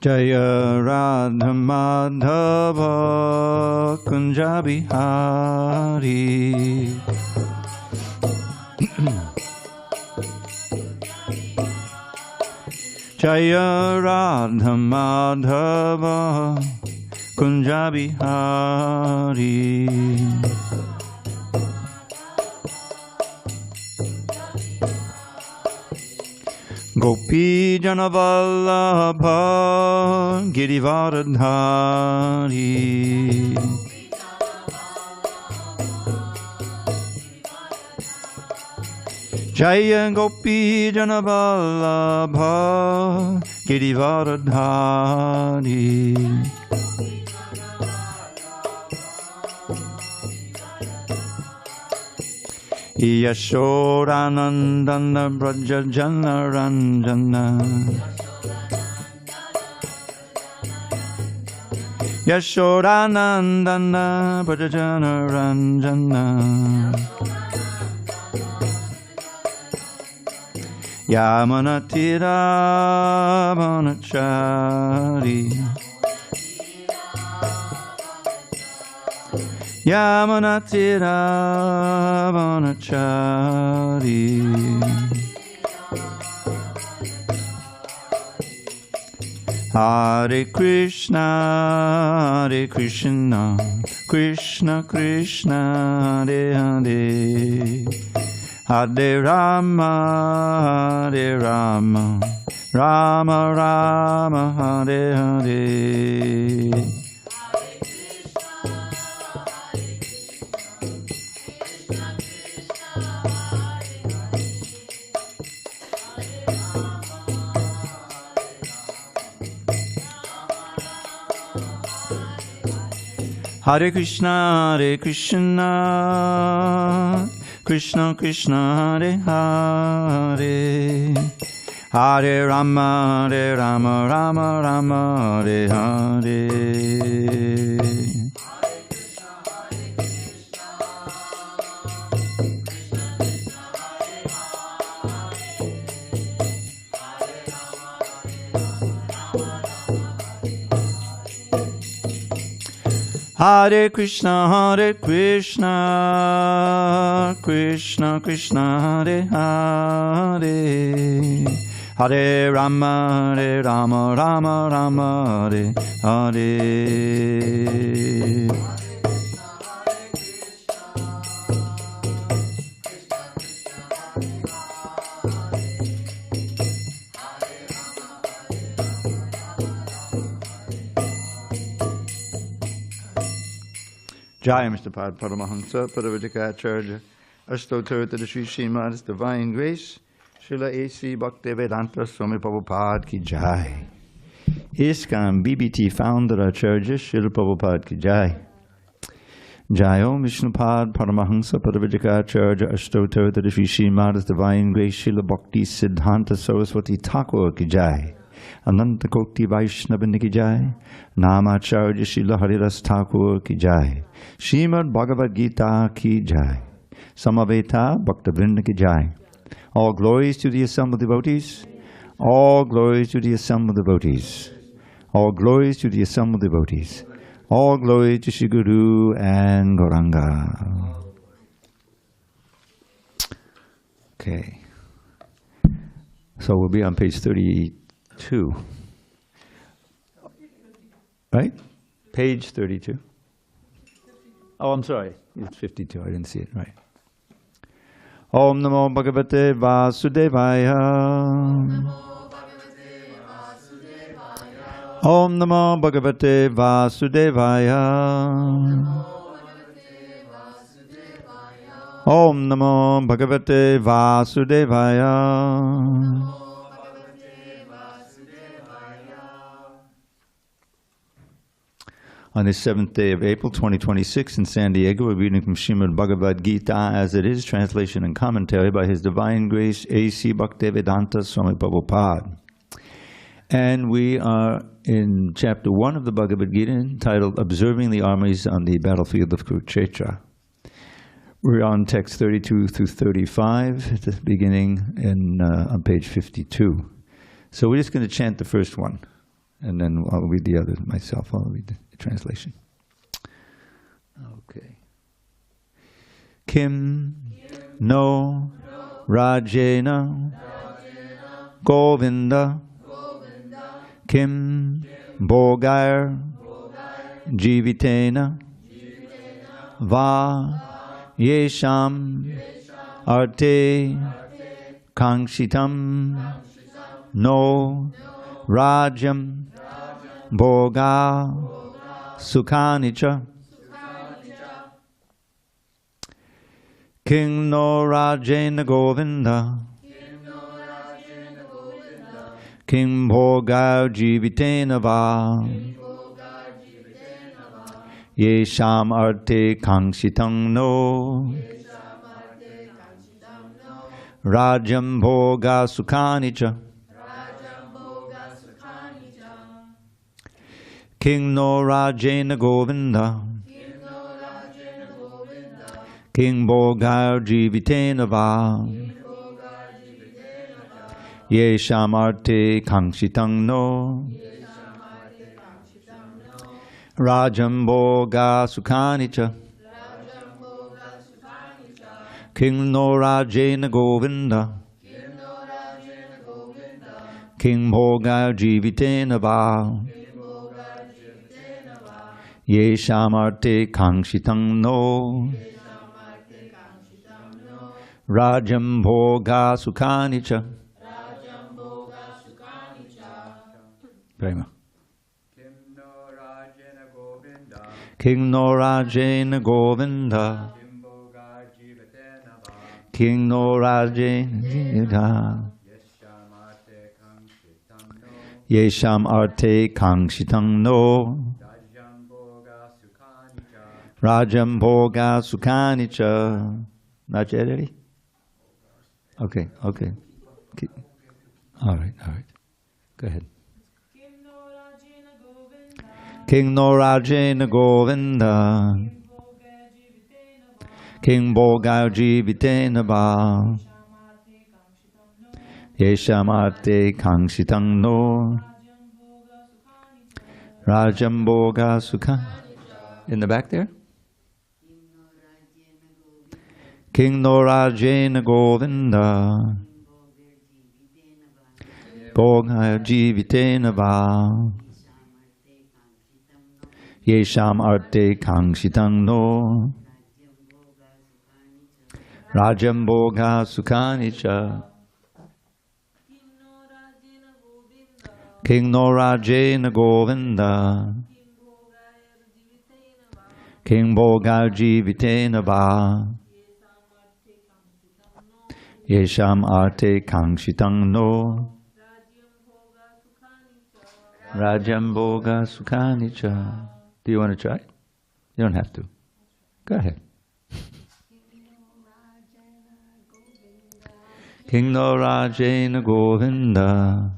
Jaya Radha Madhava Kunja Bihari. Jaya Radha Madhava Kunja Bihari. Gopi Janavallabha Girivaradhari. Jaya Gopi Janavallabha Girivaradhari. Yashodanandana Braja Janaranjana. Yashodanandana Braja Janaranjana. Yamanatira Vanachari. Yamanatira Vanachari. Hare Krishna, Hare Krishna, Krishna Krishna, Hare Hare, Hare Rama, Hare Rama, Rama Rama, Hare Hare. Hare Krishna, Hare Krishna, Krishna Krishna, Hare Hare, Hare Rama, Hare Rama, Rama Rama, Hare Hare. Hare Krishna, Hare Krishna, Krishna Krishna, Hare Hare, Hare Rama, Hare Rama, Rama Rama, Hare Hare. Jai Mr. Pad Paramahamsa, Paravadikacharya, Ashtotarata Sri Srimad's Divine Grace, Srila A.C. Bhaktivedanta Swami Prabhupada ki Jai. ISKCON BBT founder Acharya Srila Prabhupada ki Jai. Jai Om Vishnupad Paramahamsa Paravadikacharya, Ashtotarata Sri Srimad's Divine Grace, Srila Bhakti Siddhanta Saraswati Thakur ki Jai. Ananta Kokti Vaishnava ki Jai. Namacharya Srila Haridas Thakur ki Jai. Srimad Bhagavad Gita ki Jai. Samaveta Bhaktavrinda ki Jai. All glories to the assembled devotees. All glories to the assembled devotees. All glories to the assembled devotees. All glory to Shri Guru and Gauranga. Okay. So we'll be on page 32. Right? Page 32. Oh, I'm sorry. It's 52. I didn't see it. Right. Om Namo Bhagavate Vasudevaya. Om Namo Bhagavate Vasudevaya. Om Namo Bhagavate Vasudevaya. On the 7th day of April 2026 in San Diego, we're reading from Srimad Bhagavad Gita as it is, translation and commentary by His Divine Grace A.C. Bhaktivedanta Swami Prabhupada. And we are in chapter 1 of the Bhagavad Gita entitled Observing the Armies on the Battlefield of Kurukṣetra. We're on text 32 through 35 at the beginning on page 52. So we're just going to chant the first one. and then I'll read the other myself. I'll read the translation. Okay. Kim no Rajena Govinda Kim Bhogair Jivitena Va Yesham Arte Kangshitam No Rajam Bhoga Sukhanicha King no Rajena Govinda King Bhoga Jivitena Va Yesham Arte Kangshitam No Rajam Bhoga Sukhanicha King no Rajena Govinda King Bhoga Jivitena Va Yesham Arte Kangshitam No Rajam Bhoga Sukhanicha King no Rajena Govinda King Bhoga Jivitena Va Yesham Arte Kangshitam No Rajam Bhoga Sukhanicha Prema King no Rajena Govinda King no Rajena Yesham Arte Kangshitam No Rajam Bhoga Sukhanicha. Not yet, Eddie? Okay. All right. Go ahead. King no Rajena Govinda King Bhoga Jivitena Va Yesham Arte Kangshitam No Rajam Bhoga Sukha. In the back there? King no Rajena Govinda Bhoga Jivitena Va Yesham Arte Kangshitam No Rajam Bhoga Sukhanicha King no Rajena Govinda King Bhoga Jivitena Va Yesham Arte Kangshitam No Rajam Bhoga Sukhanicha. Do you want to try? You don't have to. Go ahead. King no Rajena Govinda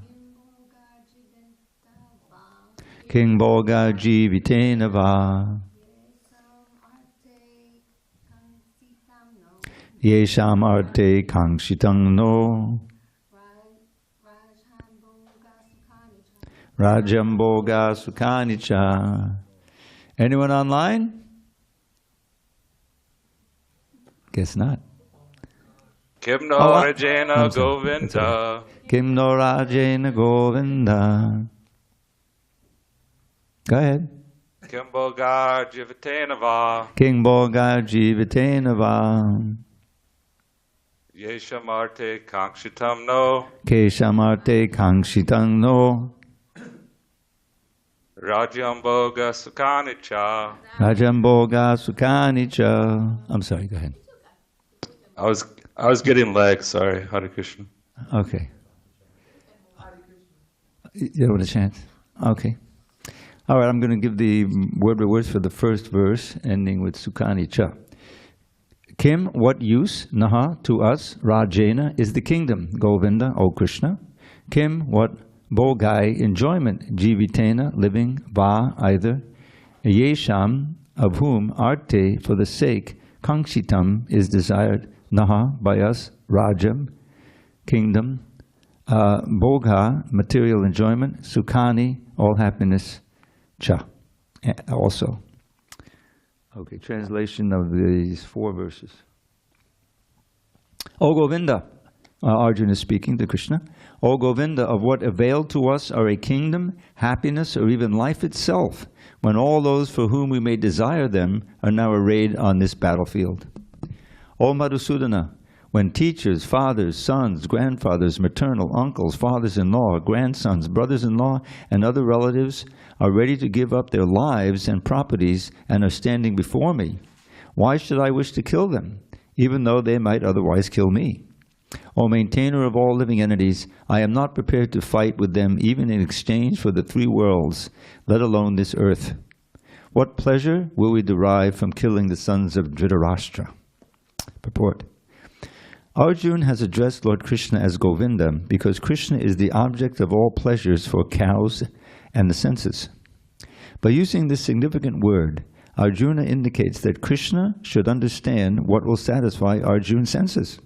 King Bhoga Jivitena Va Yesham Arte Kangshitam No Rajam Bhoga Sukhanicha. Anyone online? Guess not. Kim no Rajena Govinda. Kim no Rajena Govinda. Go ahead. Kim Bhoga Jivitena Va. King Bhoga Jivitena Va. Yesham Arte Kangshitam No. Kesham Arte Kangshitam No. Rajam Bhoga Sukhanicha. Rajam Bhoga Sukhanicha. I'm sorry, go ahead. I was getting lag, sorry. Hare Krishna. Okay. You have a chance? Okay. All right, I'm going to give the word by words for the first verse, ending with Sukhanicha. Kim, what use, naha, to us, Rajena, is the kingdom, Govinda, O Krishna. Kim, what Bhogai, enjoyment, Jivitena, living, Va, either, Yesham, of whom, Arte, for the sake, Kangshitam, is desired, Naha, by us, Rajam, kingdom, Bhoga, material enjoyment, Sukhani, all happiness cha, also. Okay, translation of these 4 verses. O Govinda, Arjuna is speaking to Krishna. O Govinda, of what avail to us are a kingdom, happiness, or even life itself, when all those for whom we may desire them are now arrayed on this battlefield? O Madhusudana, when teachers, fathers, sons, grandfathers, maternal uncles, fathers-in-law, grandsons, brothers-in-law, and other relatives are ready to give up their lives and properties and are standing before me, why should I wish to kill them, even though they might otherwise kill me? O maintainer of all living entities, I am not prepared to fight with them even in exchange for the 3 worlds, let alone this earth. What pleasure will we derive from killing the sons of Dhritarashtra? Purport. Arjuna has addressed Lord Krishna as Govinda because Krishna is the object of all pleasures for cows and the senses. By using this significant word, Arjuna indicates that Krishna should understand what will satisfy Arjuna's senses.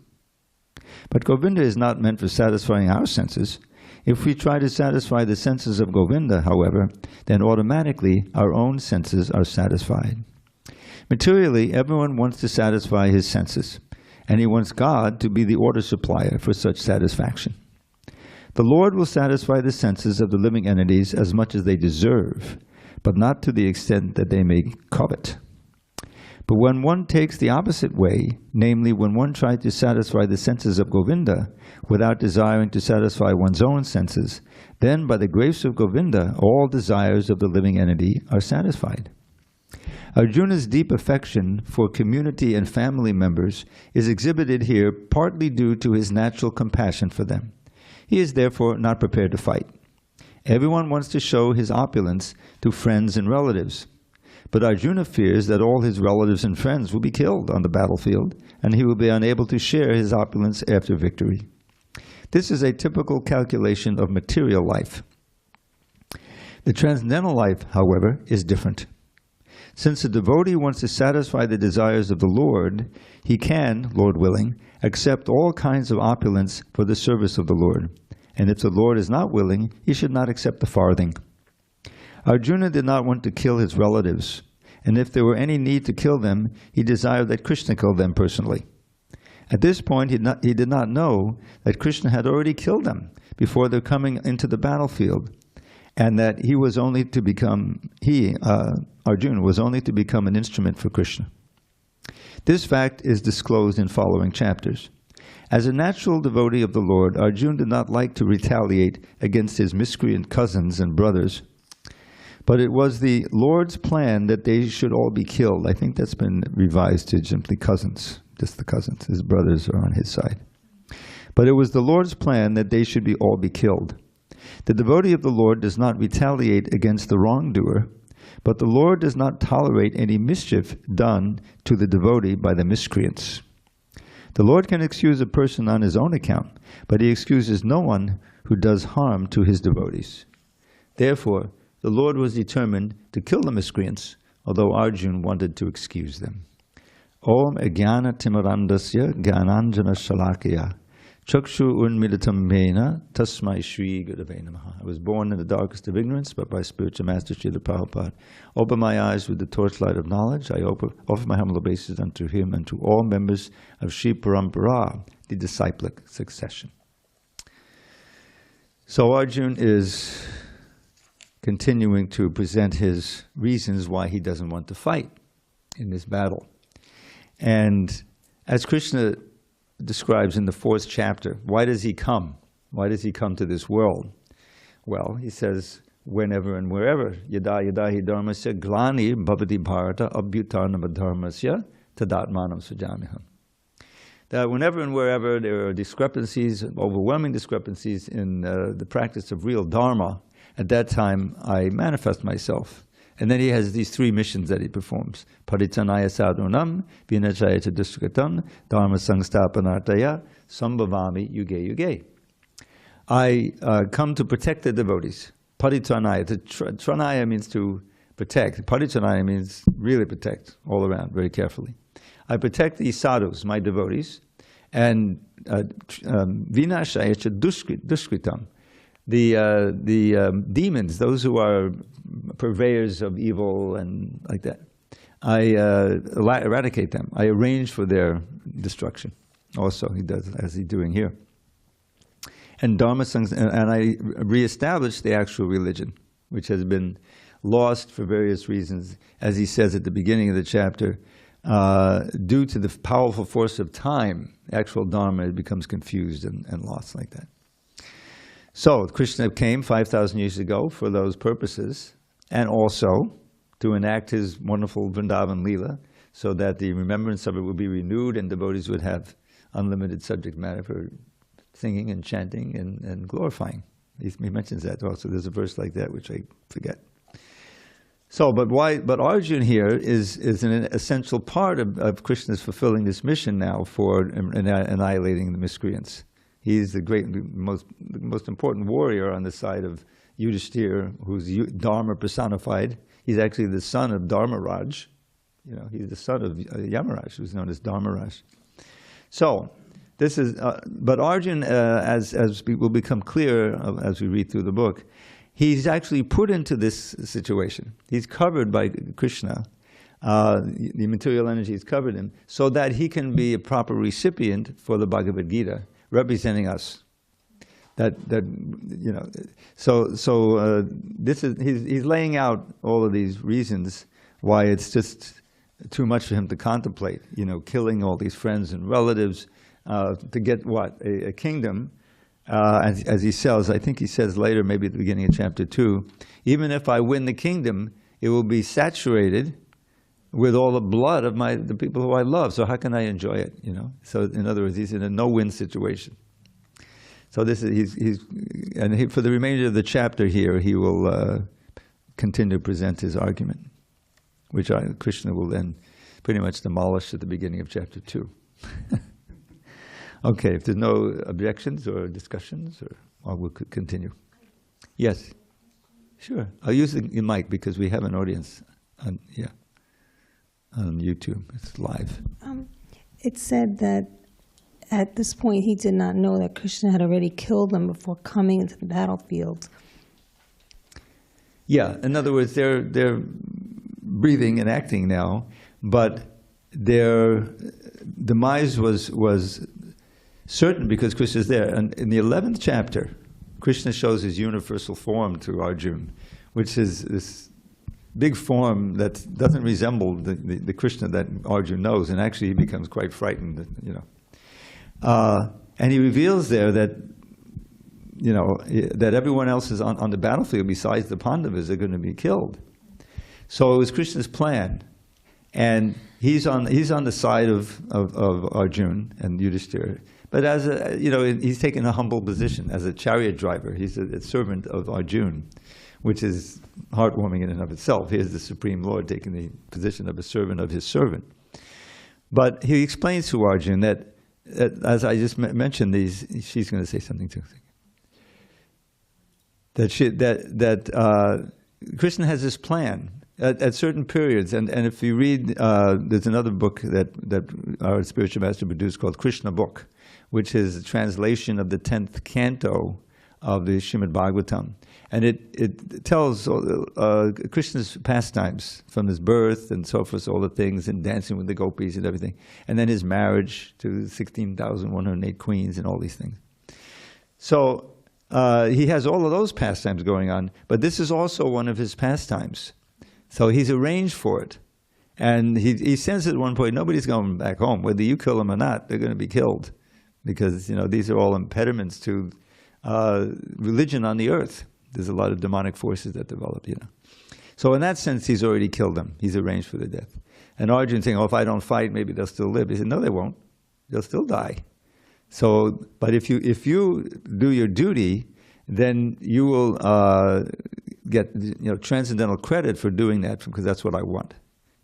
But Govinda is not meant for satisfying our senses. If we try to satisfy the senses of Govinda, however, then automatically our own senses are satisfied. Materially, everyone wants to satisfy his senses, and he wants God to be the order supplier for such satisfaction. The Lord will satisfy the senses of the living entities as much as they deserve, but not to the extent that they may covet. But when one takes the opposite way, namely when one tries to satisfy the senses of Govinda without desiring to satisfy one's own senses, then by the grace of Govinda, all desires of the living entity are satisfied. Arjuna's deep affection for community and family members is exhibited here partly due to his natural compassion for them. He is therefore not prepared to fight. Everyone wants to show his opulence to friends and relatives. But Arjuna fears that all his relatives and friends will be killed on the battlefield, and he will be unable to share his opulence after victory. This is a typical calculation of material life. The transcendental life, however, is different. Since the devotee wants to satisfy the desires of the Lord, he can, Lord willing, accept all kinds of opulence for the service of the Lord. And if the Lord is not willing, he should not accept a farthing. Arjuna did not want to kill his relatives, and if there were any need to kill them, he desired that Krishna kill them personally. At this point, he did not know that Krishna had already killed them before their coming into the battlefield, and that he was only to become, Arjuna, was only to become an instrument for Krishna. This fact is disclosed in following chapters. As a natural devotee of the Lord, Arjuna did not like to retaliate against his miscreant cousins and brothers, but it was the Lord's plan that they should all be killed. I think that's been revised to simply cousins, just the cousins. His brothers are on his side. But it was the Lord's plan that they should all be killed. The devotee of the Lord does not retaliate against the wrongdoer, but the Lord does not tolerate any mischief done to the devotee by the miscreants. The Lord can excuse a person on his own account, but he excuses no one who does harm to his devotees. Therefore, the Lord was determined to kill the miscreants, although Arjuna wanted to excuse them. Om Ajnana Timarandasya Gyananjana Shalakaya Chakshu Unmilitam Mena Tasmai Shri Gurave Namaha. I was born in the darkest of ignorance, but by spiritual master Srila Prabhupada open my eyes with the torchlight of knowledge. I offer my humble obeisance unto him and to all members of Sri Parampara, the disciplic succession. So Arjuna is continuing to present his reasons why he doesn't want to fight in this battle. And as Krishna describes in the 4th chapter, why does he come? Why does he come to this world? Well, he says, whenever and wherever, yada yada hi dharmasya glani bhavati bharata abhyutarnam dharmasya tadatmanam sujaniham. That whenever and wherever there are discrepancies, overwhelming discrepancies in the practice of real dharma, at that time I manifest myself. And then he has these 3 missions that he performs. Paritanaya sadhunam, vinachaya distrigatam, dharma sangstapanartaya, sambhavami yuge yuge. I come to protect the devotees. Paritranaya. Tranaya means to protect. Paritranaya means really protect, all around, very carefully. I protect these sadhus, my devotees, and vinashaya duskritam. the demons, those who are purveyors of evil and like that, I eradicate them. I arrange for their destruction. Also, he does, as he's doing here. And Dharma Sanghs, and I reestablish the actual religion, which has been lost for various reasons, as he says at the beginning of the chapter, due to the powerful force of time. Actual Dharma becomes confused and lost like that. So Krishna came 5,000 years ago for those purposes, and also to enact his wonderful Vrindavan Leela, so that the remembrance of it would be renewed and devotees would have unlimited subject matter for singing and chanting and glorifying. He mentions that also. There's a verse like that which I forget. So, but Arjuna here is an essential part of Krishna's fulfilling this mission now for annihilating the miscreants. He's the most important warrior on the side of Yudhishthira, who's Dharma personified. He's actually the son of Dharmaraj. You know, he's the son of Yamaraj, who's known as Dharmaraj. So, this is, but Arjuna, as will become clear as we read through the book, he's actually put into this situation. He's covered by Krishna. The material energy has covered him, so that he can be a proper recipient for the Bhagavad Gita, representing us. That you know. So this is he's laying out all of these reasons why it's just too much for him to contemplate. You know, killing all these friends and relatives to get what a kingdom. As he says, I think he says later, maybe at the beginning of chapter 2, even if I win the kingdom, it will be saturated with all the blood of the people who I love. So how can I enjoy it? You know. So in other words, he's in a no-win situation. So this is for the remainder of the chapter here, he will continue to present his argument, which Krishna will then pretty much demolish at the beginning of chapter 2. Okay, if there's no objections or discussions, or we'll continue. Yes, sure. I'll use the mic because we have an audience on YouTube. It's live. It said that at this point he did not know that Krishna had already killed them before coming into the battlefield. Yeah, in other words, they're breathing and acting now, but their demise was certain because Krishna is there. And in the 11th chapter, Krishna shows his universal form to Arjuna, which is this big form that doesn't resemble the Krishna that Arjuna knows, and actually he becomes quite frightened, you know. And he reveals there that, you know, that everyone else is on the battlefield besides the Pandavas are going to be killed. So it was Krishna's plan. And he's on the side of Arjuna and Yudhishthira. But as he's taken a humble position as a chariot driver. He's a servant of Arjuna, which is heartwarming in and of itself. Here's the Supreme Lord taking the position of a servant of his servant. But he explains to Arjuna that as I just mentioned, she's going to say something too. That Krishna has this plan at certain periods, and if you read, there's another book that our spiritual master produced called Krishna Book, which is a translation of the 10th canto of the Srimad Bhagavatam. And it tells Krishna's pastimes from his birth and so forth, all the things, and dancing with the gopis and everything. And then his marriage to 16,108 queens and all these things. So he has all of those pastimes going on, but this is also one of his pastimes. So he's arranged for it. And he says at one point, nobody's going back home. Whether you kill them or not, they're going to be killed. Because, you know, these are all impediments to religion on the earth. There's a lot of demonic forces that develop, you know. So in that sense, he's already killed them. He's arranged for their death. And Arjuna saying, oh, if I don't fight, maybe they'll still live. He said, no, they won't. They'll still die. So, but if you do your duty, then you will get, you know, transcendental credit for doing that, because that's what I want.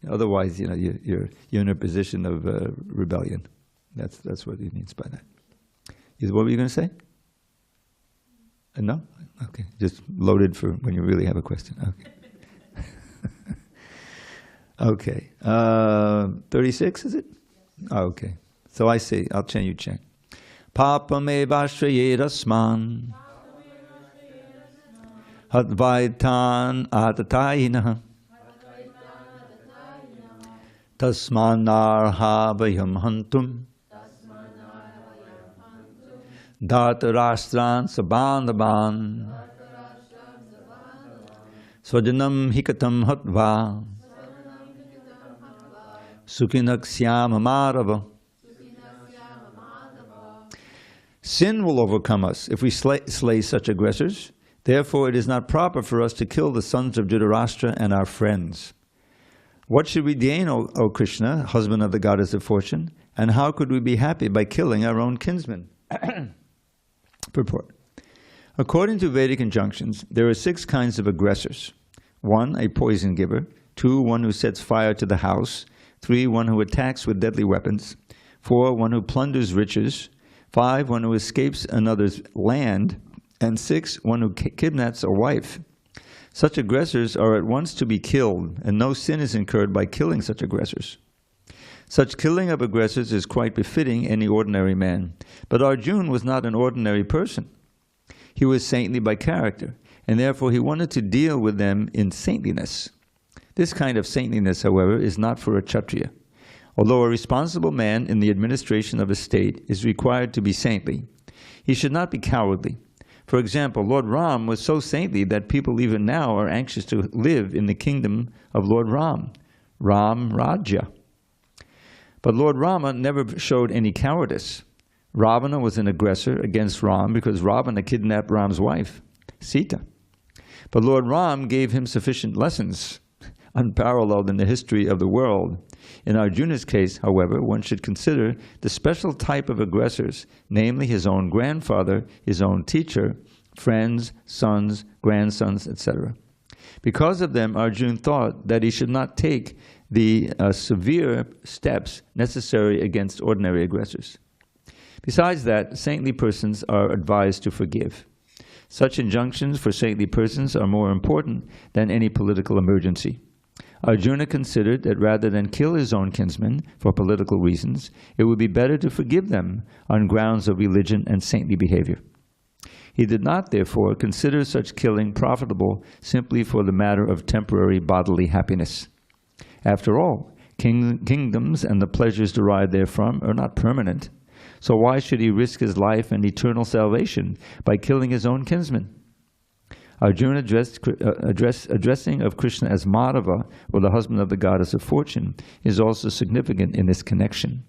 Otherwise, you know, you're in a position of rebellion. That's what he means by that. What were you going to say? No? Okay. Just loaded for when you really have a question. Okay. Okay. 36, is it? Oh, okay. So I say, you chant. Papa me vashrayedasman Hatvaitan atatayinah tasmanarha vayam hantum Dhartarashtran sabandhaban Swajanam hikatam hatva Sukhinaksyam amarava. Sin will overcome us if we slay such aggressors. Therefore, it is not proper for us to kill the sons of Dhritarashtra and our friends. What should we gain, O Krishna, husband of the goddess of fortune? And how could we be happy by killing our own kinsmen? Purport. According to Vedic injunctions, there are 6 kinds of aggressors. 1, a poison giver. 2, one who sets fire to the house. 3, one who attacks with deadly weapons. 4, one who plunders riches. 5, one who escapes another's land. And 6, one who kidnaps a wife. Such aggressors are at once to be killed, and no sin is incurred by killing such aggressors. Such killing of aggressors is quite befitting any ordinary man. But Arjuna was not an ordinary person. He was saintly by character, and therefore he wanted to deal with them in saintliness. This kind of saintliness, however, is not for a Kshatriya. Although a responsible man in the administration of a state is required to be saintly, he should not be cowardly. For example, Lord Ram was so saintly that people even now are anxious to live in the kingdom of Lord Ram, Ram Rajya. But Lord Rama never showed any cowardice. Ravana was an aggressor against Ram because Ravana kidnapped Ram's wife, Sita. But Lord Ram gave him sufficient lessons, unparalleled in the history of the world. In Arjuna's case, however, one should consider the special type of aggressors, namely his own grandfather, his own teacher, friends, sons, grandsons, etc. Because of them, Arjuna thought that he should not take the severe steps necessary against ordinary aggressors. Besides that, saintly persons are advised to forgive. Such injunctions for saintly persons are more important than any political emergency. Arjuna considered that rather than kill his own kinsmen for political reasons, it would be better to forgive them on grounds of religion and saintly behavior. He did not, therefore, consider such killing profitable simply for the matter of temporary bodily happiness. After all, kingdoms and the pleasures derived therefrom are not permanent. So why should he risk his life and eternal salvation by killing his own kinsmen? Arjuna addressing of Krishna as Madhava, or the husband of the goddess of fortune, is also significant in this connection.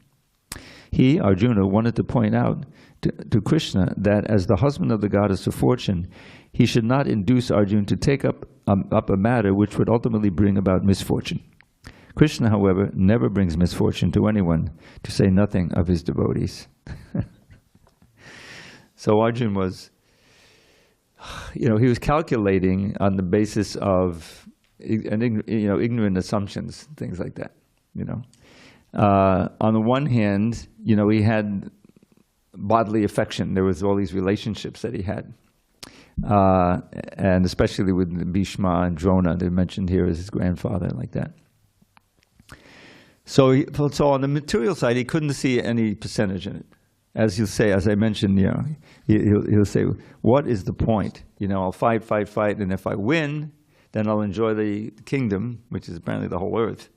He, Arjuna, wanted to point out to Krishna that as the husband of the goddess of fortune, he should not induce Arjuna to take up a matter which would ultimately bring about misfortune. Krishna, however, never brings misfortune to anyone, to say nothing of his devotees. So Arjuna was, he was calculating on the basis of ignorant assumptions, things like that. On the one hand, he had bodily affection. There was all these relationships that he had, and especially with Bhishma and Drona, they're mentioned here as his grandfather, like that. So on the material side, he couldn't see any percentage in it. As he'll say, as I mentioned, he'll say, what is the point? I'll fight, and if I win, then I'll enjoy the kingdom, which is apparently the whole earth.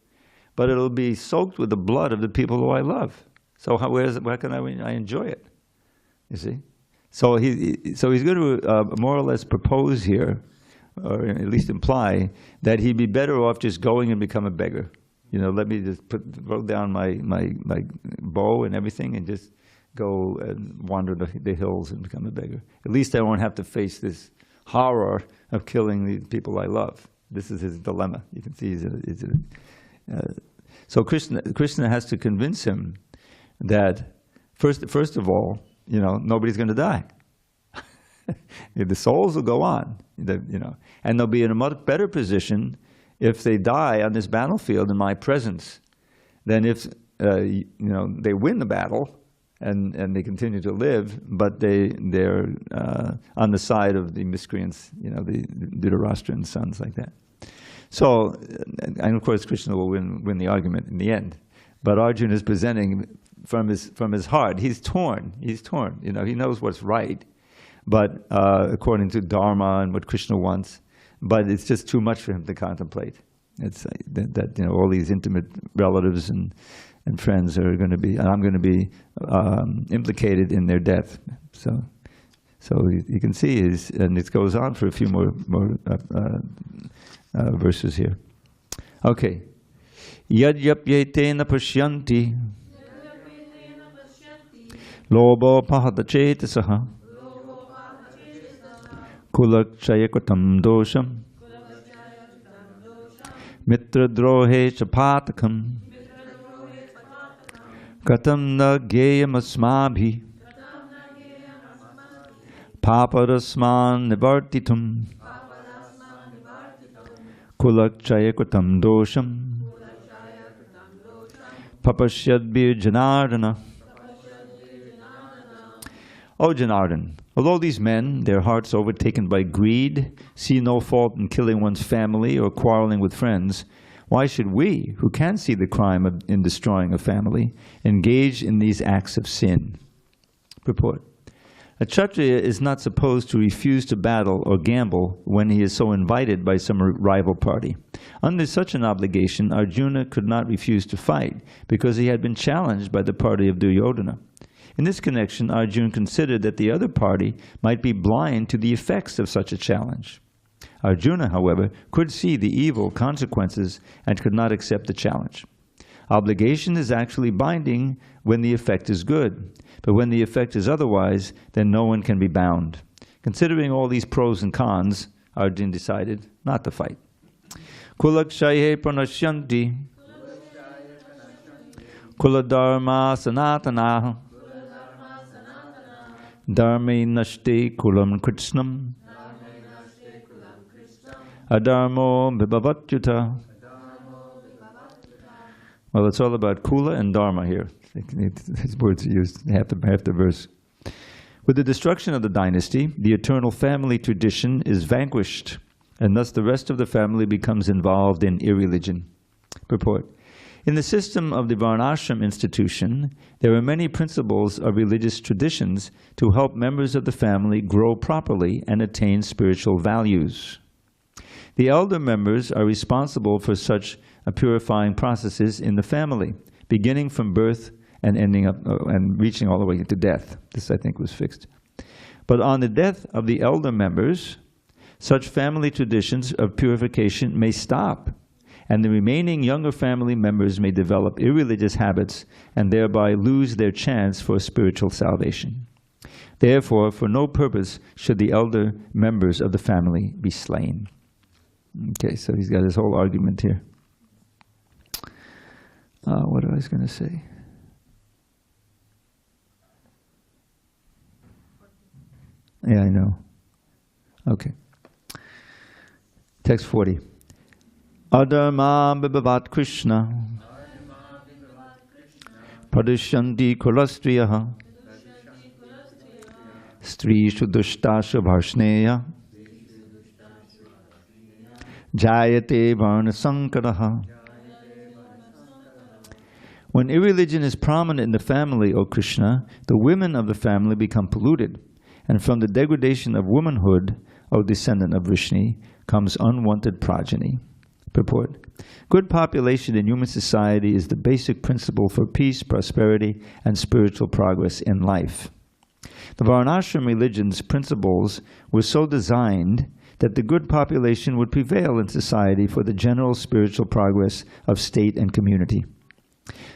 But it'll be soaked with the blood of the people who I love. So where can I enjoy it? You see? So he's going to more or less propose here, or at least imply, that he'd be better off just going and become a beggar. Let me just throw down my bow and everything and just go and wander the hills and become a beggar. At least I won't have to face this horror of killing the people I love. This is his dilemma. You can see so Krishna has to convince him that first of all, nobody's going to die. The souls will go on, and they'll be in a much better position if they die on this battlefield in my presence than if they win the battle and they continue to live, but they're on the side of the miscreants, the Dhritarashtra sons, like that. So, and of course, Krishna will win the argument in the end. But Arjuna is presenting from his heart. He's torn. He knows what's right, but according to Dharma and what Krishna wants. But it's just too much for him to contemplate. It's that all these intimate relatives and friends are going to be, and I'm going to be implicated in their death. So you can see, and it goes on for a few more verses here. Okay. Yadyapyetena pashyanti lobo pahata chetasaha kulakchayakutam dosham mitra drohe chapatakam katam na geyam asmabhi paparasman nivartitum kulakchayakutam dosham papashyadbir Janārdana. O Janārdana, although these men, their hearts overtaken by greed, see no fault in killing one's family or quarreling with friends, why should we, who can see the crime in destroying a family, engage in these acts of sin? Purport. A Kshatriya is not supposed to refuse to battle or gamble when he is so invited by some rival party. Under such an obligation, Arjuna could not refuse to fight because he had been challenged by the party of Duryodhana. In this connection, Arjuna considered that the other party might be blind to the effects of such a challenge. Arjuna, however, could see the evil consequences and could not accept the challenge. Obligation is actually binding when the effect is good, but when the effect is otherwise, then no one can be bound. Considering all these pros and cons, Arjuna decided not to fight. Kulakshaye pranashyanti kuladharma sanatana dharme nashte kulam krishnam adharmo vibhavatyuta. Well, it's all about Kula and Dharma here. These words are used half the verse. With the destruction of the dynasty, the eternal family tradition is vanquished, and thus the rest of the family becomes involved in irreligion. Purport. In the system of the Varnashram institution, there are many principles of religious traditions to help members of the family grow properly and attain spiritual values. The elder members are responsible for such purifying processes in the family, beginning from birth and ending up and reaching all the way to death. This, I think, was fixed. But on the death of the elder members, such family traditions of purification may stop, and the remaining younger family members may develop irreligious habits and thereby lose their chance for spiritual salvation. Therefore, for no purpose should the elder members of the family be slain. Okay, so he's got his whole argument here. What I was going to say? Yeah, I know. Okay. Text 40. Adharma vibhavat Krishna pradishyanti kulastriyaha strishu dushtasha bharshneya jayate varna sankaraha. When irreligion is prominent in the family, O Krishna, the women of the family become polluted, and from the degradation of womanhood, O descendant of Vrishni, comes unwanted progeny. Purport. Good population in human society is the basic principle for peace, prosperity, and spiritual progress in life. The Varnashram religion's principles were so designed that the good population would prevail in society for the general spiritual progress of state and community.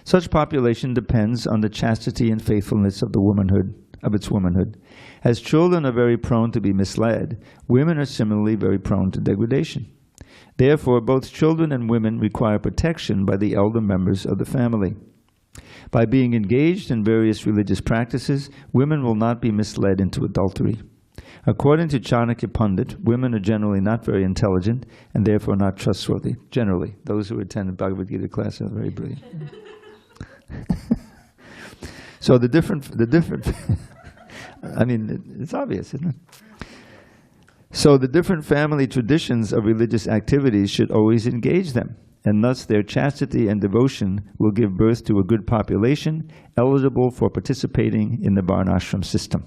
Such population depends on the chastity and faithfulness of its womanhood. As children are very prone to be misled, women are similarly very prone to degradation. Therefore, both children and women require protection by the elder members of the family. By being engaged in various religious practices, women will not be misled into adultery. According to Chanakya Pandit, women are generally not very intelligent and therefore not trustworthy. Generally, those who attend Bhagavad Gita class are very brilliant. So the different, I mean, it's obvious, isn't it? So the different family traditions of religious activities should always engage them, and thus their chastity and devotion will give birth to a good population eligible for participating in the Varnashram system.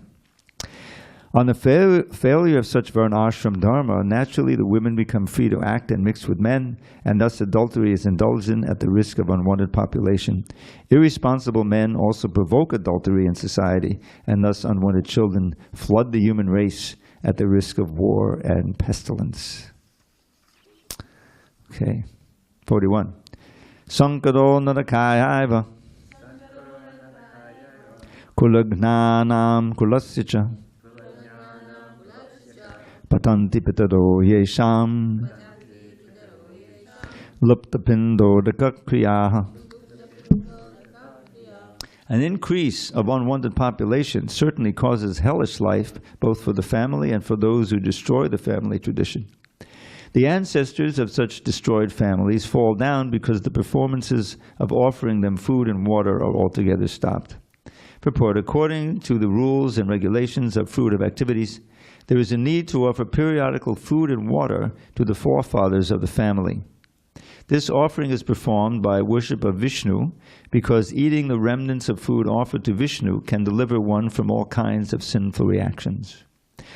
On the failure of such varnashram dharma, naturally the women become free to act and mix with men, and thus adultery is indulged in at the risk of unwanted population. Irresponsible men also provoke adultery in society, and thus unwanted children flood the human race at the risk of war and pestilence. Okay, 41. Sankaro narakayaiva kulagnanam kulasya patanti pitado yesham luptapindo dakakriyaha. An increase of unwanted population certainly causes hellish life, both for the family and for those who destroy the family tradition. The ancestors of such destroyed families fall down because the performances of offering them food and water are altogether stopped. Purport: according to the rules and regulations of fruitive activities, there is a need to offer periodical food and water to the forefathers of the family. This offering is performed by worship of Vishnu because eating the remnants of food offered to Vishnu can deliver one from all kinds of sinful reactions.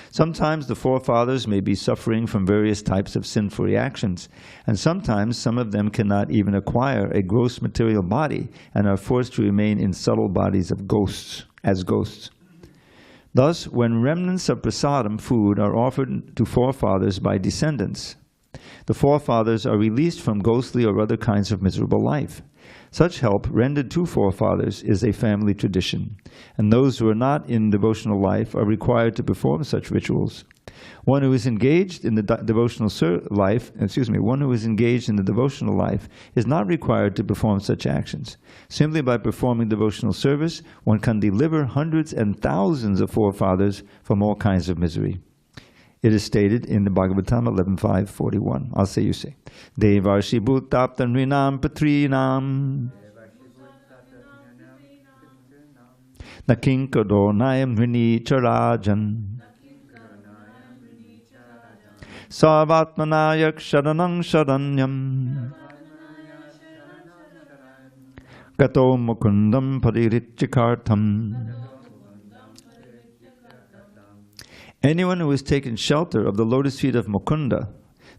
Sometimes the forefathers may be suffering from various types of sinful reactions, and sometimes some of them cannot even acquire a gross material body and are forced to remain in subtle bodies of ghosts, as ghosts. Thus, when remnants of prasadam food are offered to forefathers by descendants, the forefathers are released from ghostly or other kinds of miserable life. Such help rendered to forefathers is a family tradition, and those who are not in devotional life are required to perform such rituals. One who is engaged in the devotional life is not required to perform such actions. Simply by performing devotional service, one can deliver hundreds and thousands of forefathers from all kinds of misery. It is stated in the Bhagavad Gita 11.5.41. I'll say, you say. Devarshi bhutaptan rinam patrinam nakinkado nayam rini charajan sarvatmanayak sharanang sharanyam gato mukundam pariricchikartham. Anyone who has taken shelter of the lotus feet of Mukunda,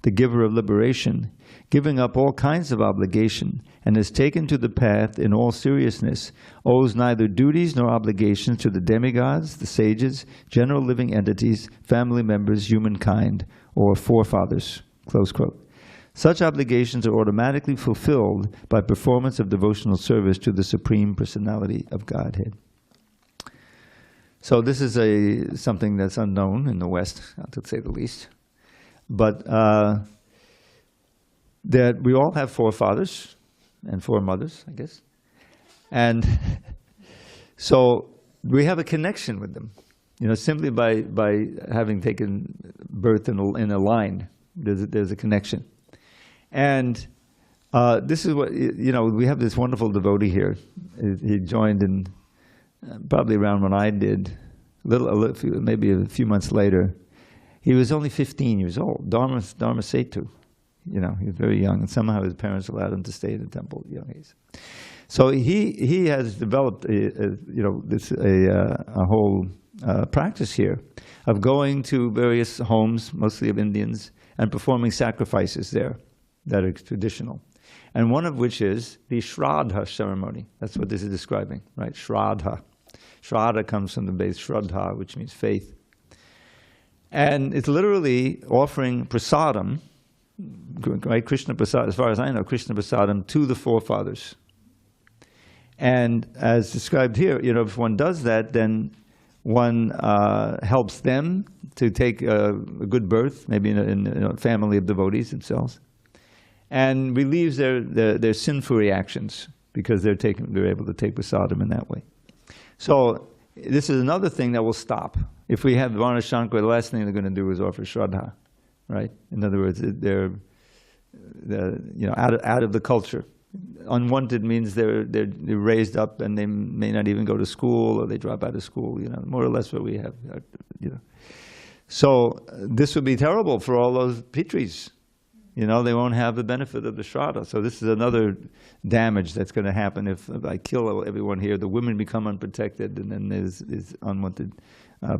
the giver of liberation, giving up all kinds of obligation, and is taken to the path in all seriousness, owes neither duties nor obligations to the demigods, the sages, general living entities, family members, humankind, or forefathers. Close quote. Such obligations are automatically fulfilled by performance of devotional service to the Supreme Personality of Godhead. So this is something that's unknown in the West, to say the least. But that we all have forefathers and foremothers, I guess. And so we have a connection with them, simply by having taken birth in a line. There's a connection. And this is what, we have this wonderful devotee here. He joined in probably around when I did, maybe a few months later. He was only 15 years old, Dharma Setu. He was very young, and somehow his parents allowed him to stay in the temple at young age. So he has developed a whole practice here of going to various homes, mostly of Indians, and performing sacrifices there that are traditional. And one of which is the Shraddha ceremony. That's what this is describing, right? Shraddha. Shraddha comes from the base Shraddha, which means faith. And it's literally offering prasadam, right? Krishna prasadam, as far as I know, Krishna prasadam to the forefathers. And as described here, if one does that, then one helps them to take a good birth, maybe in a family of devotees themselves, and relieves their sinful reactions because they're able to take prasadam in that way. So this is another thing that will stop. If we have Varna Shankar, the last thing they're going to do is offer Shraddha, right? In other words, they're out of the culture. Unwanted means they're raised up and they may not even go to school, or they drop out of school. More or less what we have. So this would be terrible for all those Pitris. They won't have the benefit of the Shraddha. So this is another damage that's going to happen if I kill everyone here. The women become unprotected, and then there's unwanted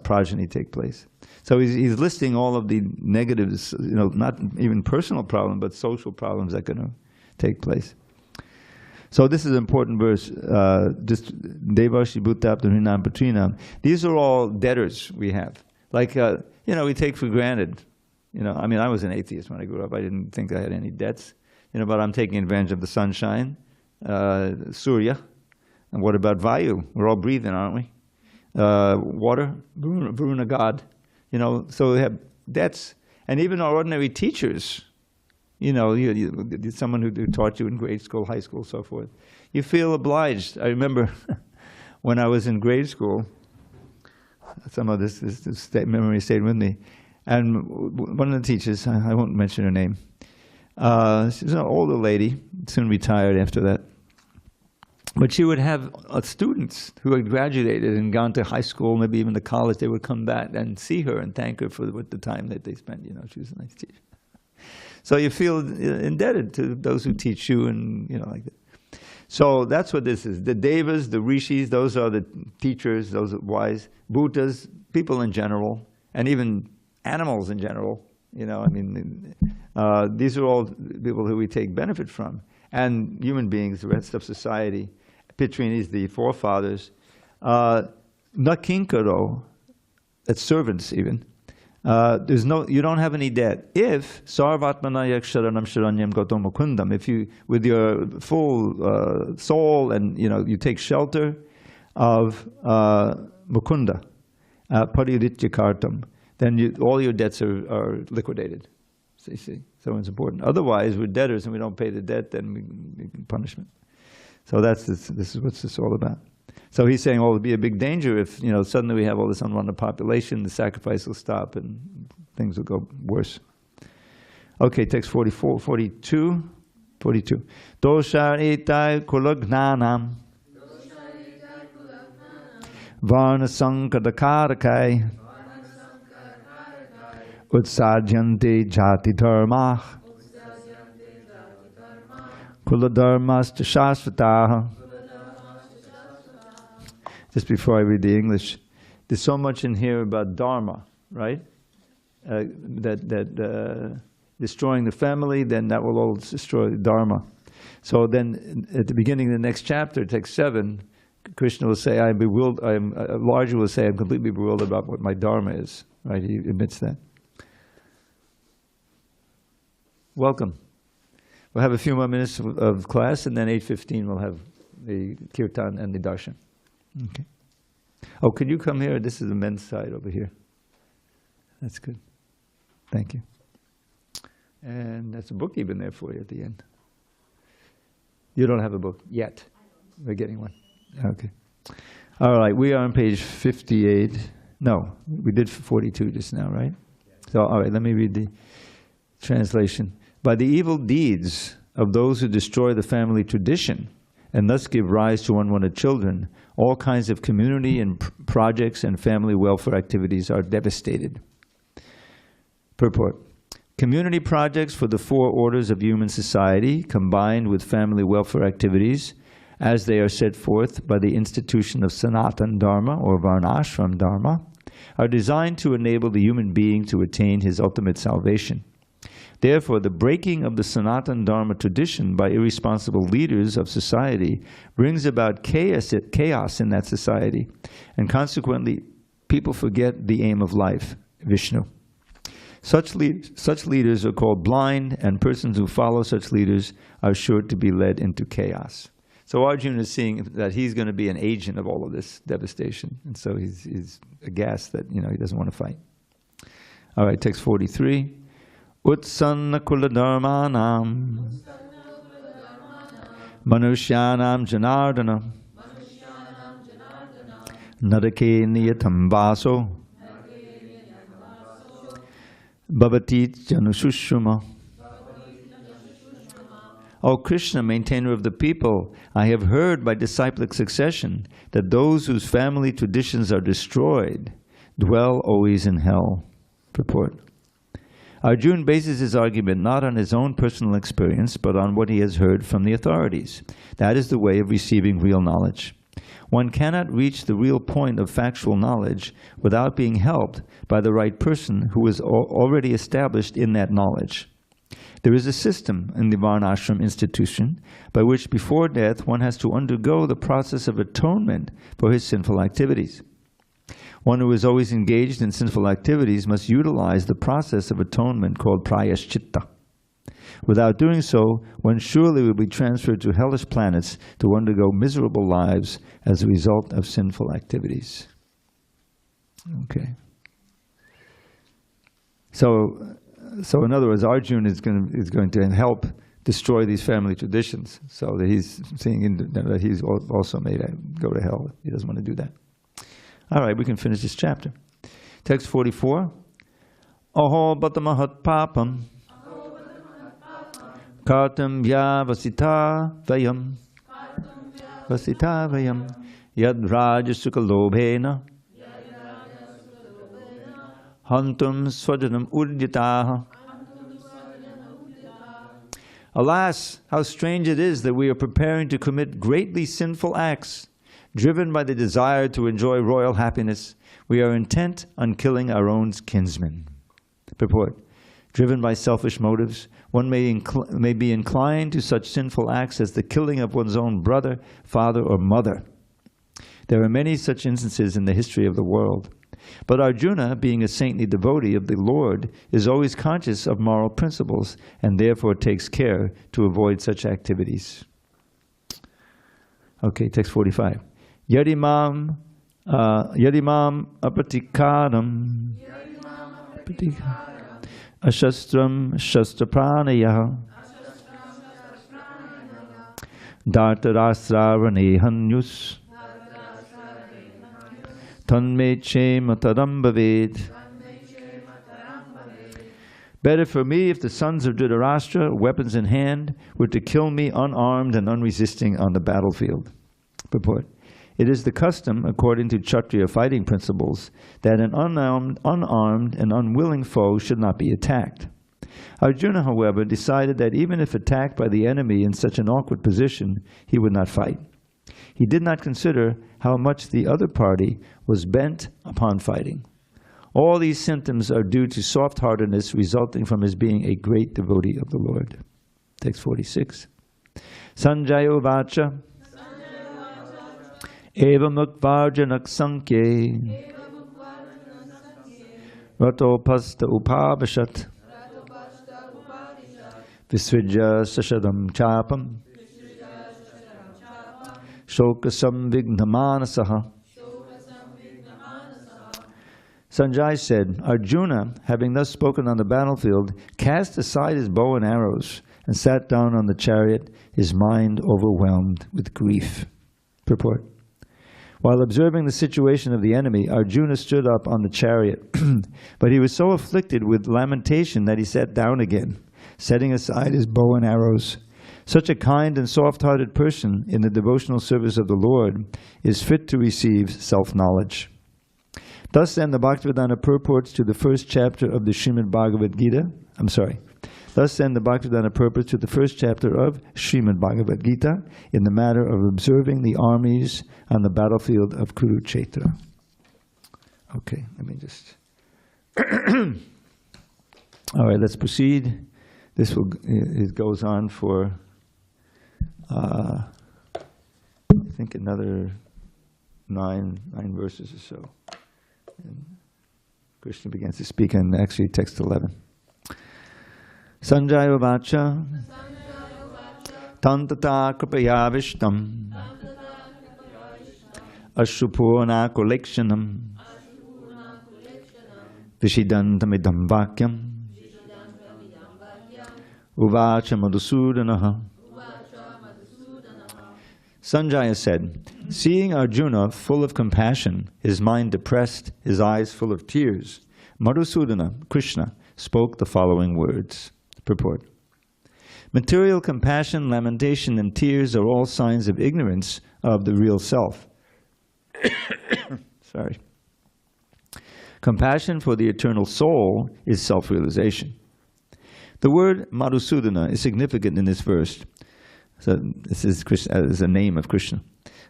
progeny take place. So he's listing all of the negatives, not even personal problems, but social problems that are going to take place. So this is an important verse. Devashi Bhutapta Hrinam Patrinam. These are all debtors we have. Like, we take for granted. I was an atheist when I grew up. I didn't think I had any debts. But I'm taking advantage of the sunshine, Surya. And what about Vayu? We're all breathing, aren't we? Water, Varuna God. So we have debts. And even our ordinary teachers, someone who taught you in grade school, high school, so forth. You feel obliged. I remember when I was in grade school, some of this memory stayed with me. And one of the teachers, I won't mention her name, she was an older lady, soon retired after that. But she would have students who had graduated and gone to high school, maybe even to college. They would come back and see her and thank her for the time that they spent. She was a nice teacher. So you feel indebted to those who teach you, and like that. So that's what this is. The devas, the rishis, those are the teachers, those are wise. Bhutas, people in general, and even animals in general. These are all people who we take benefit from, and human beings, the rest of society. Pitrinis, the forefathers. Nakinkaro, that's servants even. You don't have any debt. If sarvatmanayak sharanam sharanyam gautam mukundam, if you, with your full soul, and you take shelter of mukunda, paridityakartam, then all your debts are liquidated. See, so it's important. Otherwise, we're debtors and we don't pay the debt, then we punishment. So this is what this is all about. So he's saying, it'd be a big danger if suddenly we have all this unwanted population, the sacrifice will stop and things will go worse. Okay, text 42. Doshar etai kulagnanam varna sankadakarakai utsajyante jati dharmah kula dharmas shasvataha. Just before I read the English, there's so much in here about dharma, right? Destroying the family, then that will all destroy dharma. So then, at the beginning of the next chapter, text 7, Krishna will say, "I'm bewildered." Arjuna will say, "I'm completely bewildered about what my dharma is." Right? He admits that. Welcome. We'll have a few more minutes of class, and then 8:15 we'll have the kirtan and the darshan. Okay. Oh, could you come here? This is the men's side over here. That's good. Thank you. And that's a book even there for you at the end. You don't have a book yet. We're getting one. Okay. All right. We are on page 58. No, we did 42 just now, right? So, all right. Let me read the translation. By the evil deeds of those who destroy the family tradition and thus give rise to unwanted children, all kinds of community and projects and family welfare activities are devastated. Purport. Community projects for the 4 orders of human society, combined with family welfare activities, as they are set forth by the institution of Sanatana Dharma or Varnashram Dharma, are designed to enable the human being to attain his ultimate salvation. Therefore, the breaking of the Sanatana Dharma tradition by irresponsible leaders of society brings about chaos in that society, and consequently, people forget the aim of life, Vishnu. Such leaders are called blind, and persons who follow such leaders are sure to be led into chaos. So Arjuna is seeing that he's going to be an agent of all of this devastation, and so he's aghast that he doesn't want to fight. All right, text 43. Utsanna kula dharmanam manushyanam janārdana narake niyatam vaso bhavati janushushuma. O Krishna, maintainer of the people, I have heard by disciplic succession that those whose family traditions are destroyed dwell always in hell. Purport. Arjuna bases his argument not on his own personal experience, but on what he has heard from the authorities. That is the way of receiving real knowledge. One cannot reach the real point of factual knowledge without being helped by the right person who is already established in that knowledge. There is a system in the Varnashram institution by which before death one has to undergo the process of atonement for his sinful activities. One who is always engaged in sinful activities must utilize the process of atonement called prayaschitta. Without doing so, one surely will be transferred to hellish planets to undergo miserable lives as a result of sinful activities. Okay. So in other words, Arjuna is going to help destroy these family traditions, so that he's seeing that he's also made to go to hell. He doesn't want to do that. All right, we can finish this chapter. Text 44. Aho batamahat papam kartam vasita vayam yad rajasuka lobhena hantum swajanam udyataha. Alas, how strange it is that we are preparing to commit greatly sinful acts. Driven by the desire to enjoy royal happiness, we are intent on killing our own kinsmen. Purport. Driven by selfish motives, one may be inclined to such sinful acts as the killing of one's own brother, father, or mother. There are many such instances in the history of the world. But Arjuna, being a saintly devotee of the Lord, is always conscious of moral principles and therefore takes care to avoid such activities. Okay, text 45. Yadimam apatikaram ashastram shastrapranaya dartarasravane hanyus tanme mataram bhaved. Better for me if the sons of Dhritarashtra, weapons in hand, were to kill me unarmed and unresisting on the battlefield. Purport. It is the custom, according to Kshatriya fighting principles, that an unarmed and unwilling foe should not be attacked. Arjuna, however, decided that even if attacked by the enemy in such an awkward position, he would not fight. He did not consider how much the other party was bent upon fighting. All these symptoms are due to soft-heartedness resulting from his being a great devotee of the Lord. Text 46. Sanjaya vacha eva mukvarjanak sankye ratopasta upabashat visvijya sashadam chapam shokasam vignamanasah. Sanjay said, Arjuna, having thus spoken on the battlefield, cast aside his bow and arrows and sat down on the chariot, his mind overwhelmed with grief. Purport. While observing the situation of the enemy, Arjuna stood up on the chariot, but he was so afflicted with lamentation that he sat down again, setting aside his bow and arrows. Such a kind and soft-hearted person in the devotional service of the Lord is fit to receive self-knowledge. Thus then the Bhaktivedanta purports to the first chapter of the Srimad Bhagavad Gita, Thus then the Bhaktivedanta purports to the first chapter of Srimad Bhagavad Gita in the matter of observing the armies on the battlefield of Kurukṣetra. Okay, let me just... All right, let's proceed. It goes on for, I think, another nine verses or so. And Krishna begins to speak in actually text 11. Sanjaya vacha tantata kripayavishtam ashupurna kollekshanam vishidantamidam vakyam uvacha madhusudanaha. Sanjaya said, seeing Arjuna full of compassion, his mind depressed, his eyes full of tears, Madhusudana, Krishna, spoke the following words. Purport. Material compassion, lamentation, and tears are all signs of ignorance of the real self. Sorry. Compassion for the eternal soul is self-realization. The word Madhusudana is significant in this verse. So this is a name of Krishna.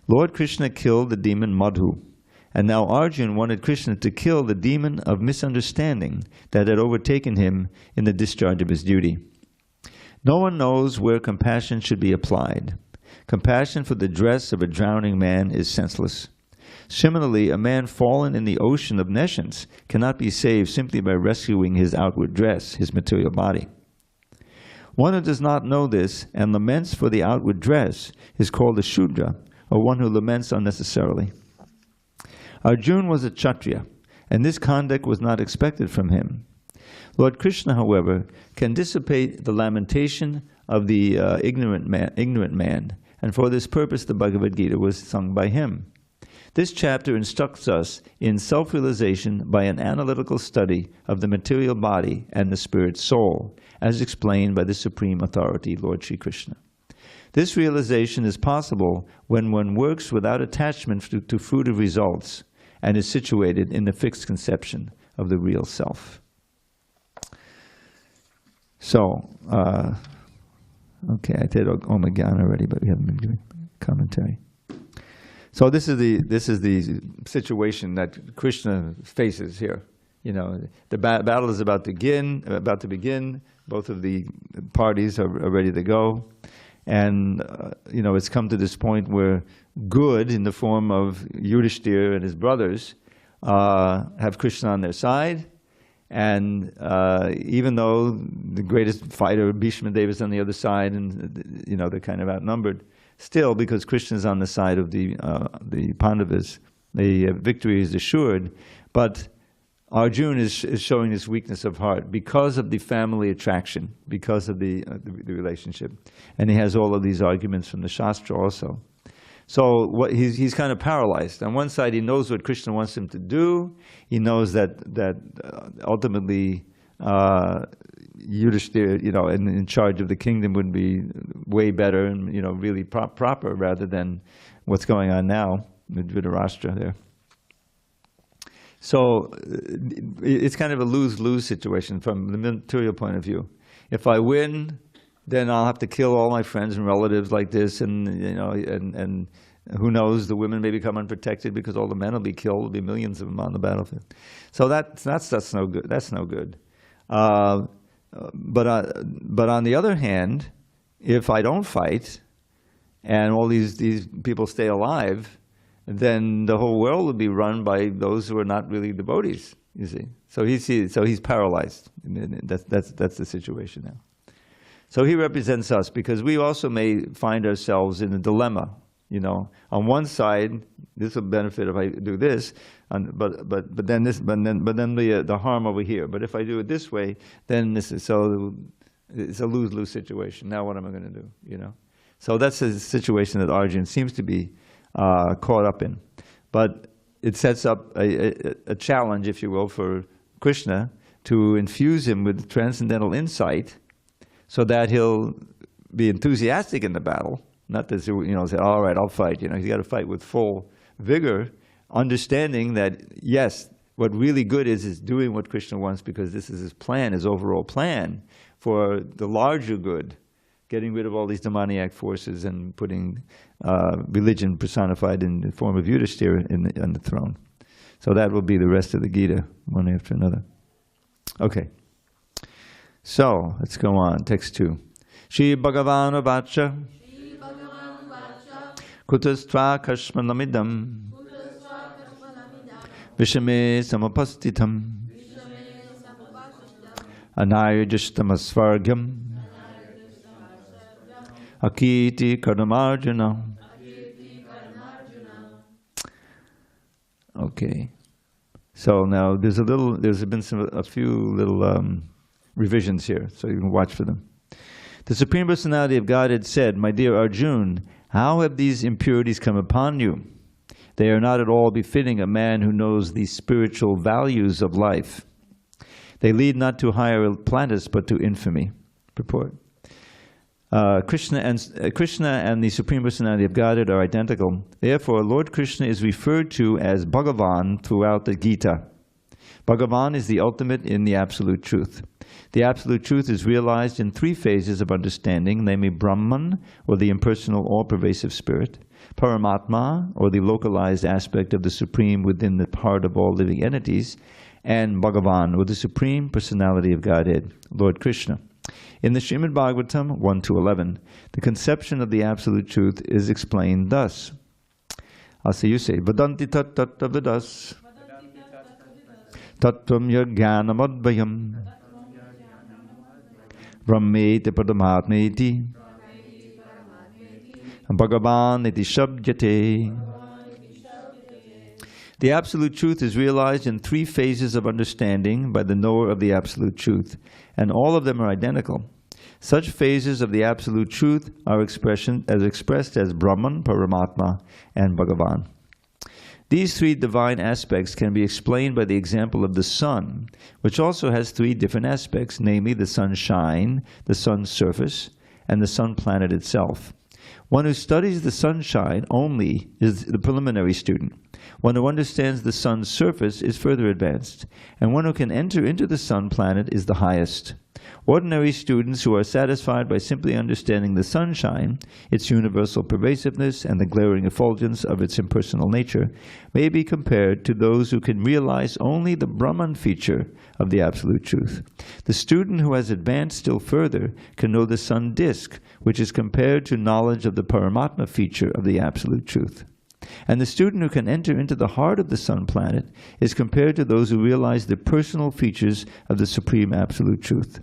Lord Krishna killed the demon Madhu, and now Arjuna wanted Krishna to kill the demon of misunderstanding that had overtaken him in the discharge of his duty. No one knows where compassion should be applied. Compassion for the dress of a drowning man is senseless. Similarly, a man fallen in the ocean of nescience cannot be saved simply by rescuing his outward dress, his material body. One who does not know this and laments for the outward dress is called a Shudra, or one who laments unnecessarily. Arjuna was a Kshatriya, and this conduct was not expected from him. Lord Krishna, however, can dissipate the lamentation of the ignorant man, and for this purpose the Bhagavad Gita was sung by him. This chapter instructs us in self-realization by an analytical study of the material body and the spirit soul, as explained by the Supreme Authority, Lord Sri Krishna. This realization is possible when one works without attachment to fruitive results and is situated in the fixed conception of the real self. So, okay, I did Om Gyan already, but we haven't been doing commentary. So this is the situation that Krishna faces here. You know, the battle is about to begin. Both of the parties are ready to go, and you know, it's come to this point where good, in the form of Yudhishthira and his brothers, have Krishna on their side, and even though the greatest fighter Bhishma Deva is on the other side, and you know, they're kind of outnumbered. Still, because Krishna is on the side of the Pandavas, the victory is assured. But Arjuna is showing this weakness of heart because of the family attraction, because of the relationship, and he has all of these arguments from the Shastra also. So he's kind of paralyzed. On one side, he knows what Krishna wants him to do. He knows that ultimately Yudhishthira, you know, in charge of the kingdom would be way better and, you know, really proper rather than what's going on now with Dhritarashtra there. So it's kind of a lose-lose situation from the material point of view. If I win, then I'll have to kill all my friends and relatives like this, and you know, and who knows, the women may become unprotected because all the men will be killed. There'll be millions of them on the battlefield. So that's no good. That's no good. But on the other hand, if I don't fight and all these people stay alive, then the whole world will be run by those who are not really devotees. You see, so he's paralyzed. That's the situation now. So he represents us because we also may find ourselves in a dilemma. You know, on one side, this will benefit if I do this, but then the harm over here. But if I do it this way, then this is, so it's a lose-lose situation. Now what am I going to do? You know, so that's a situation that Arjuna seems to be caught up in. But it sets up a challenge, if you will, for Krishna to infuse him with transcendental insight, so that he'll be enthusiastic in the battle. Not that, you know, say, all right, I'll fight. You know, he's got to fight with full vigor, understanding that, yes, what really good is doing what Krishna wants, because this is his plan, his overall plan for the larger good, getting rid of all these demoniac forces and putting religion personified in the form of Yudhishthira on the throne. So that will be the rest of the Gita, one after another. Okay. So, let's go on. Text 2. Shri Bhagavan Vacha Kutastra Kashmanamidam Vishame Samapastitam Anayajishtamasvargyam Akiti Karnamarjuna. Okay. So now there's been a few little revisions here, so you can watch for them. The Supreme Personality of Godhead said, "My dear Arjuna, how have these impurities come upon you? They are not at all befitting a man who knows the spiritual values of life. They lead not to higher planets, but to infamy." Purport. Krishna and the Supreme Personality of Godhead are identical. Therefore, Lord Krishna is referred to as Bhagavan throughout the Gita. Bhagavan is the ultimate in the Absolute Truth. The Absolute Truth is realized in 3 phases of understanding, namely Brahman, or the impersonal all-pervasive spirit, Paramatma, or the localized aspect of the Supreme within the heart of all living entities, and Bhagavan, or the Supreme Personality of Godhead, Lord Krishna. In the Srimad Bhagavatam 1-11, the conception of the Absolute Truth is explained thus. I'll say you say, Vadanti tat tattva vidas, tattvam yajnanam advayam, brahmeti padamatmeti, Bhagavan iti shabdyate. The Absolute Truth is realized in 3 phases of understanding by the knower of the Absolute Truth, and all of them are identical. Such phases of the Absolute Truth are expressed as Brahman, Paramatma, and Bhagavan. These 3 divine aspects can be explained by the example of the sun, which also has 3 different aspects, namely the sunshine, the sun's surface, and the sun planet itself. One who studies the sunshine only is the preliminary student. One who understands the sun's surface is further advanced, and one who can enter into the sun planet is the highest. Ordinary students who are satisfied by simply understanding the sunshine, its universal pervasiveness, and the glaring effulgence of its impersonal nature, may be compared to those who can realize only the Brahman feature of the Absolute Truth. The student who has advanced still further can know the sun disk, which is compared to knowledge of the Paramatma feature of the Absolute Truth. And the student who can enter into the heart of the sun planet is compared to those who realize the personal features of the Supreme Absolute Truth.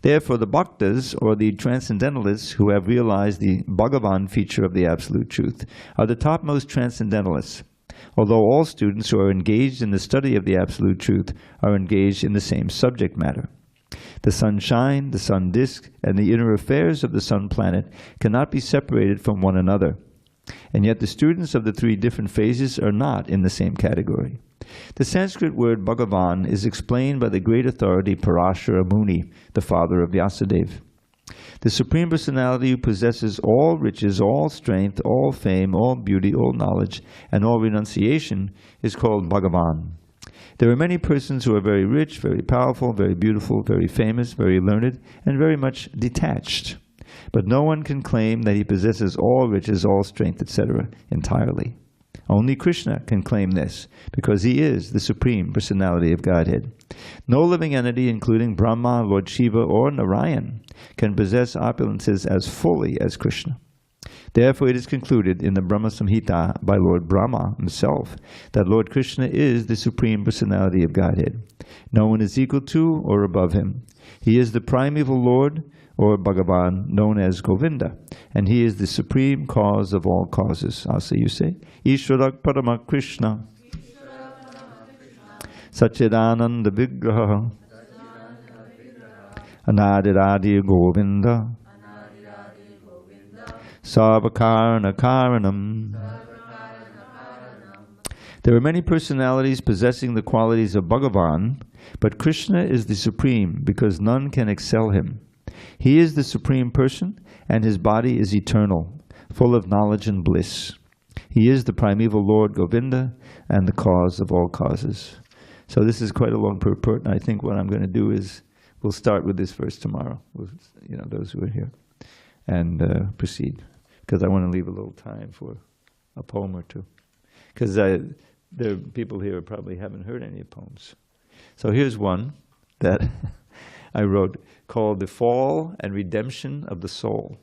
Therefore, the bhaktas, or the transcendentalists who have realized the Bhagavan feature of the Absolute Truth, are the topmost transcendentalists, although all students who are engaged in the study of the Absolute Truth are engaged in the same subject matter. The sunshine, the sun disk, and the inner affairs of the sun planet cannot be separated from one another. And yet the students of the 3 different phases are not in the same category. The Sanskrit word Bhagavan is explained by the great authority Parashara Muni, the father of Vyasadeva. The Supreme Personality who possesses all riches, all strength, all fame, all beauty, all knowledge, and all renunciation is called Bhagavan. There are many persons who are very rich, very powerful, very beautiful, very famous, very learned, and very much detached. But no one can claim that he possesses all riches, all strength, etc. entirely. Only Krishna can claim this, because he is the Supreme Personality of Godhead. No living entity, including Brahma, Lord Shiva, or Narayan, can possess opulences as fully as Krishna. Therefore, it is concluded in the Brahma Samhita by Lord Brahma himself that Lord Krishna is the Supreme Personality of Godhead. No one is equal to or above him. He is the primeval Lord, or Bhagavan, known as Govinda, and he is the supreme cause of all causes. I'll say, you say, Ishvarak Parama Krishna, Satchidananda Vigraha, Anadiradi Govinda, Sarvakarana Karanam. There are many personalities possessing the qualities of Bhagavan, but Krishna is the supreme because none can excel him. He is the Supreme Person, and his body is eternal, full of knowledge and bliss. He is the primeval Lord Govinda, and the cause of all causes. So this is quite a long purport, and I think what I'm going to do is, we'll start with this verse tomorrow, with, those who are here, and proceed. Because I want to leave a little time for a poem or two. Because there are people here who probably haven't heard any poems. So here's one that I wrote, called The Fall and Redemption of the Soul.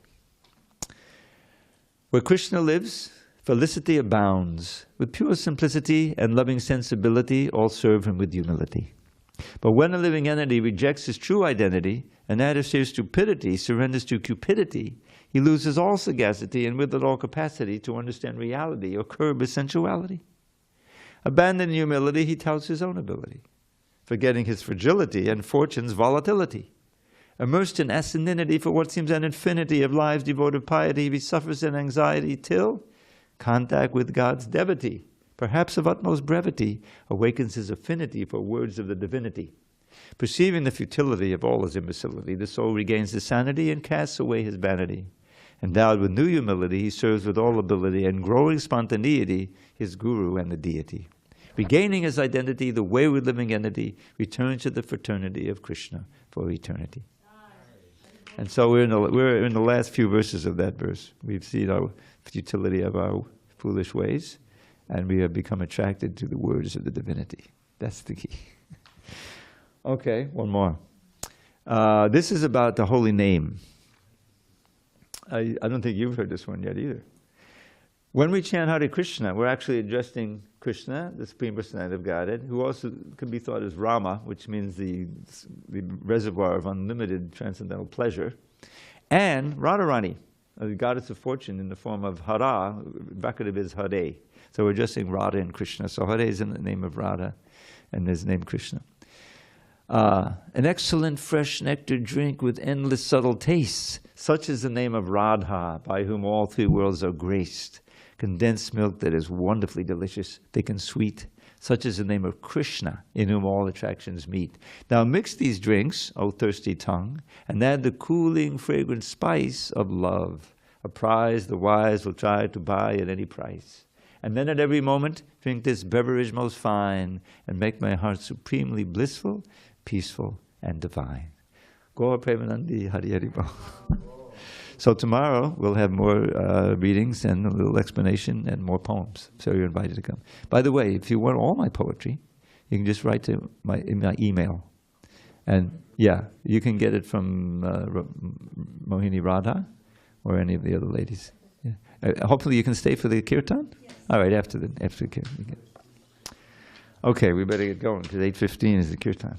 Where Krishna lives, felicity abounds. With pure simplicity and loving sensibility, all serve him with humility. But when a living entity rejects his true identity, and out of sheer stupidity surrenders to cupidity, he loses all sagacity and with it all capacity to understand reality or curb his sensuality. Abandoning humility, he touts his own ability, forgetting his fragility and fortune's volatility. Immersed in asininity for what seems an infinity of lives devoted to piety, he suffers in anxiety till contact with God's devotee, perhaps of utmost brevity, awakens his affinity for words of the divinity. Perceiving the futility of all his imbecility, the soul regains his sanity and casts away his vanity. Endowed with new humility, he serves with all ability and growing spontaneity his guru and the deity. Regaining his identity, the wayward living entity returns to the fraternity of Krishna for eternity. And so we're in the last few verses of that verse. We've seen our futility of our foolish ways, and we have become attracted to the words of the divinity. That's the key. Okay, one more. This is about the holy name. I don't think you've heard this one yet either. When we chant Hare Krishna, we're actually addressing Krishna, the Supreme Personality of Godhead, who also can be thought as Rama, which means the reservoir of unlimited transcendental pleasure, and Radharani, the goddess of fortune in the form of Hara. Vakativ is Hare. So we're addressing Radha and Krishna. So Hare is in the name of Radha, and his name Krishna. An excellent fresh nectar drink with endless subtle tastes. Such is the name of Radha, by whom all three worlds are graced. Condensed milk that is wonderfully delicious, thick and sweet. Such is the name of Krishna, in whom all attractions meet. Now mix these drinks, O thirsty tongue, and add the cooling, fragrant spice of love, a prize the wise will try to buy at any price. And then at every moment, drink this beverage most fine, and make my heart supremely blissful, peaceful, and divine. Gaur Premanandi Hari Hari Bol. So tomorrow we'll have more readings and a little explanation and more poems. So you're invited to come. By the way, if you want all my poetry, you can just write to my email. And yeah, you can get it from Mohini Radha or any of the other ladies. Yeah. Hopefully you can stay for the kirtan? Yes. All right, after the kirtan. Okay, we better get going because 8:15 is the kirtan.